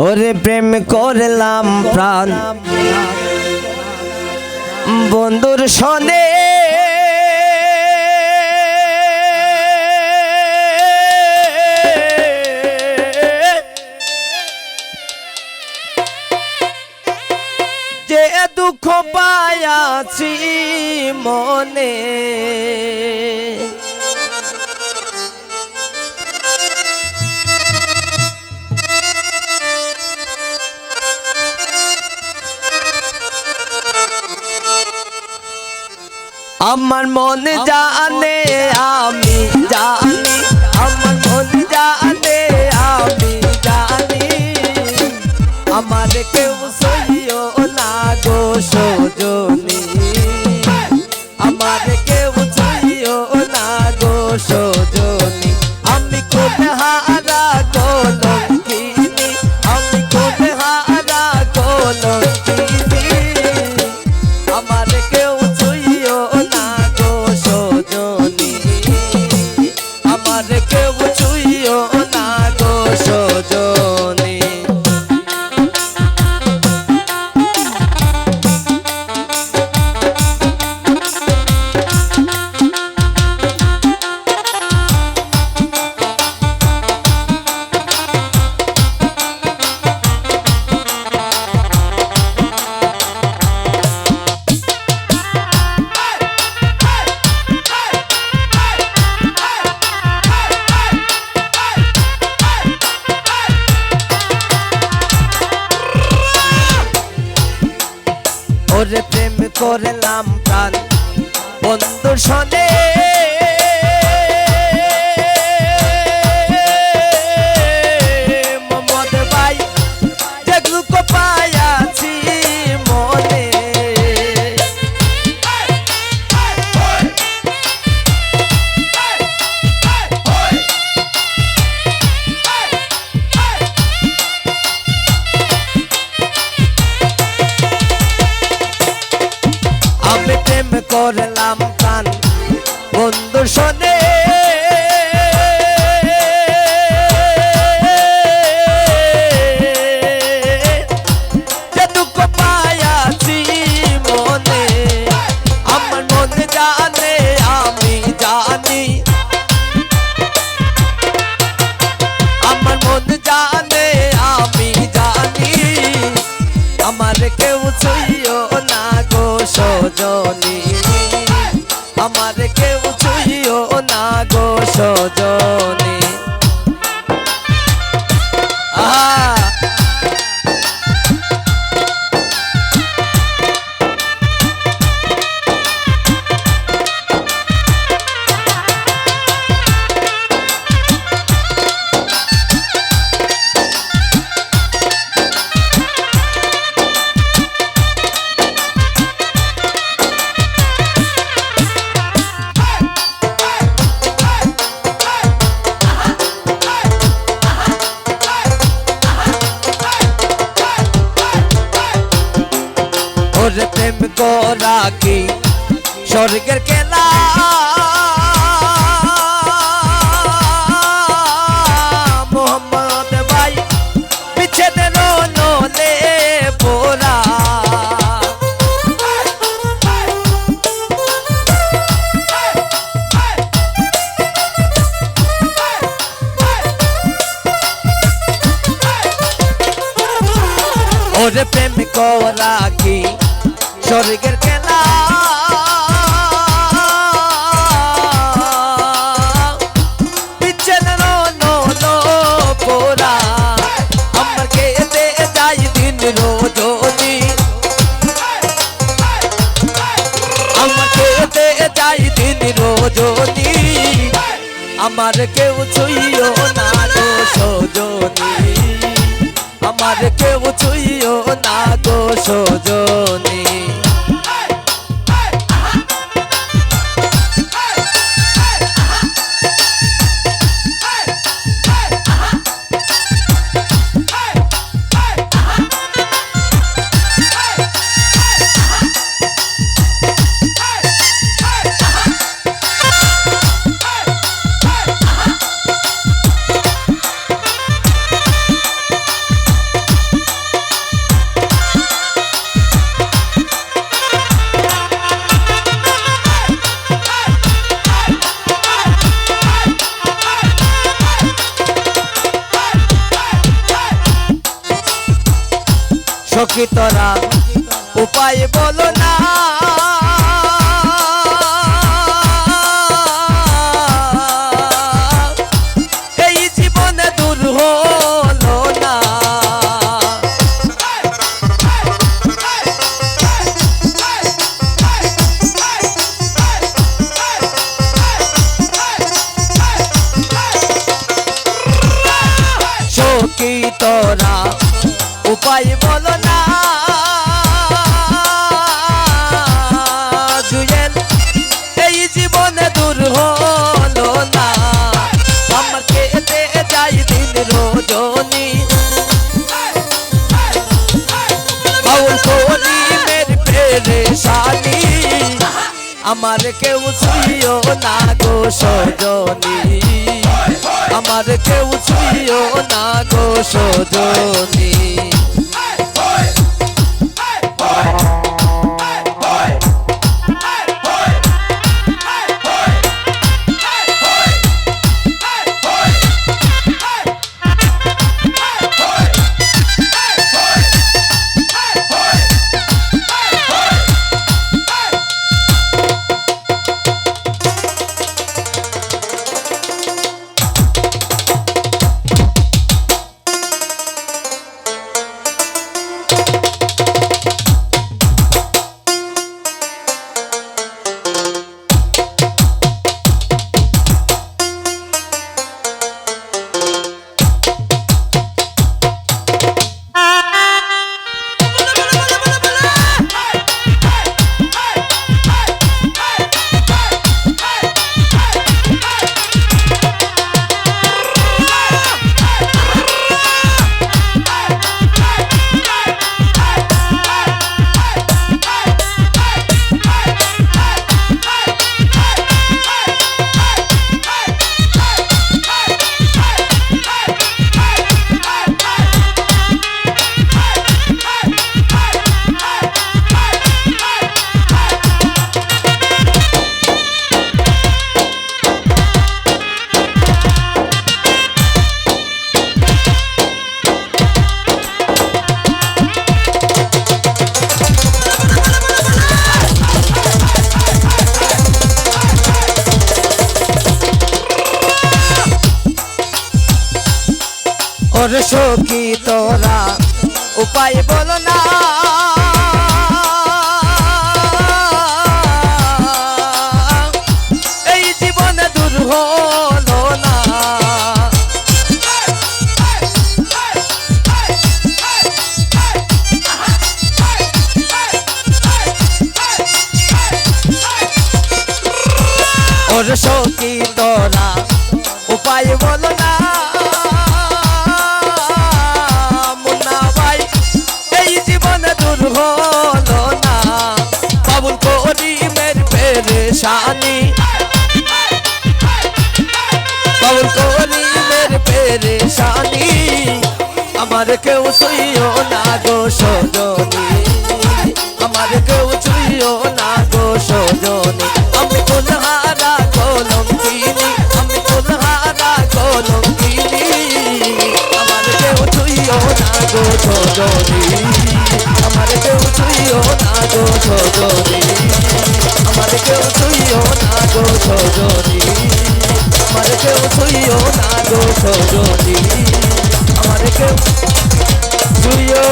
ওরে প্রেম করলাম প্রাণ বন্ধুর সনে যে দুঃখ পায়াছি মনে আমার মন জানে আমি জানি আমার মন জানে আমি জানি আমার কেউ সইও না গো সজনী আমার কেউ সইও না গো সজনী আমি কোন হারা কলঙ্কিনী আমি কোন হারা কলঙ্কিনী আমার কেউ সইও না গো সজনী আমার কেউ সইও না গো সজনী ওরে প্রেম করলাম প্রাণ বন্ধুর সনে মোহাম্মদ ভাই যে দুঃখ পায়াছি মনে আমি প্রেম করলাম প্রাণ বন্ধু শোনে যে দুঃখ পায়াছি মনে আমার মন জানে আমি জানি আমার মন জানে আমি জানি আমার কেউ ছুঁইও না গো সজনী আমার কেউ ছুঁইও না গো সজনী ওরে প্রেম করা কি স্বর্গের খেলা মোহাম্মদ ভাই বিচ্ছেদের নলে পোরা ওরে প্রেম করা কি স্বর্গের খেলা বিচ্ছেদের নলো পোরা আমার খেতে যাই দিন রোজনী আমার খেতে যাই দিন রোজনী আমার কেউ ছুঁইও না গো সজনী আমার কেউ ছুঁইও না গো সজনী সখী তোরা উপায় বলো না এই জীবনে দূর হলো না সখী তোরা উপায় বলো না জুয়েল এই জীবনে দূর হলো না আমার কেটে যাই দিন রজনী বাউল করি মের পেরেশানি আমার কেউ ছুঁয়ো না গো সজনী আমার কেউ ছুঁয়ো না গো সজনী ওর সখী তোরা উপায় বলো না এই জীবনে দূর হলো না ওর সখী তোরা উপায় বলো না शानी बाउल कोरी मेरे पेरेशानी हमारे क्यों छुइयो ना गो सजनी हमारे क्यों छुइयो ना गो सजनी हम कुल्हारा कलंकिनी हम कुल्हारा कलंकिनी हमारे क्यों छुइयो ना गो सजनी हमारे क्यों छुइयो ना गो सजनी हमारे क्यों छुइयो ना गो सजनी हमारे क्यों छुइयो ना गो सजनी हमारे क्यों छुइयो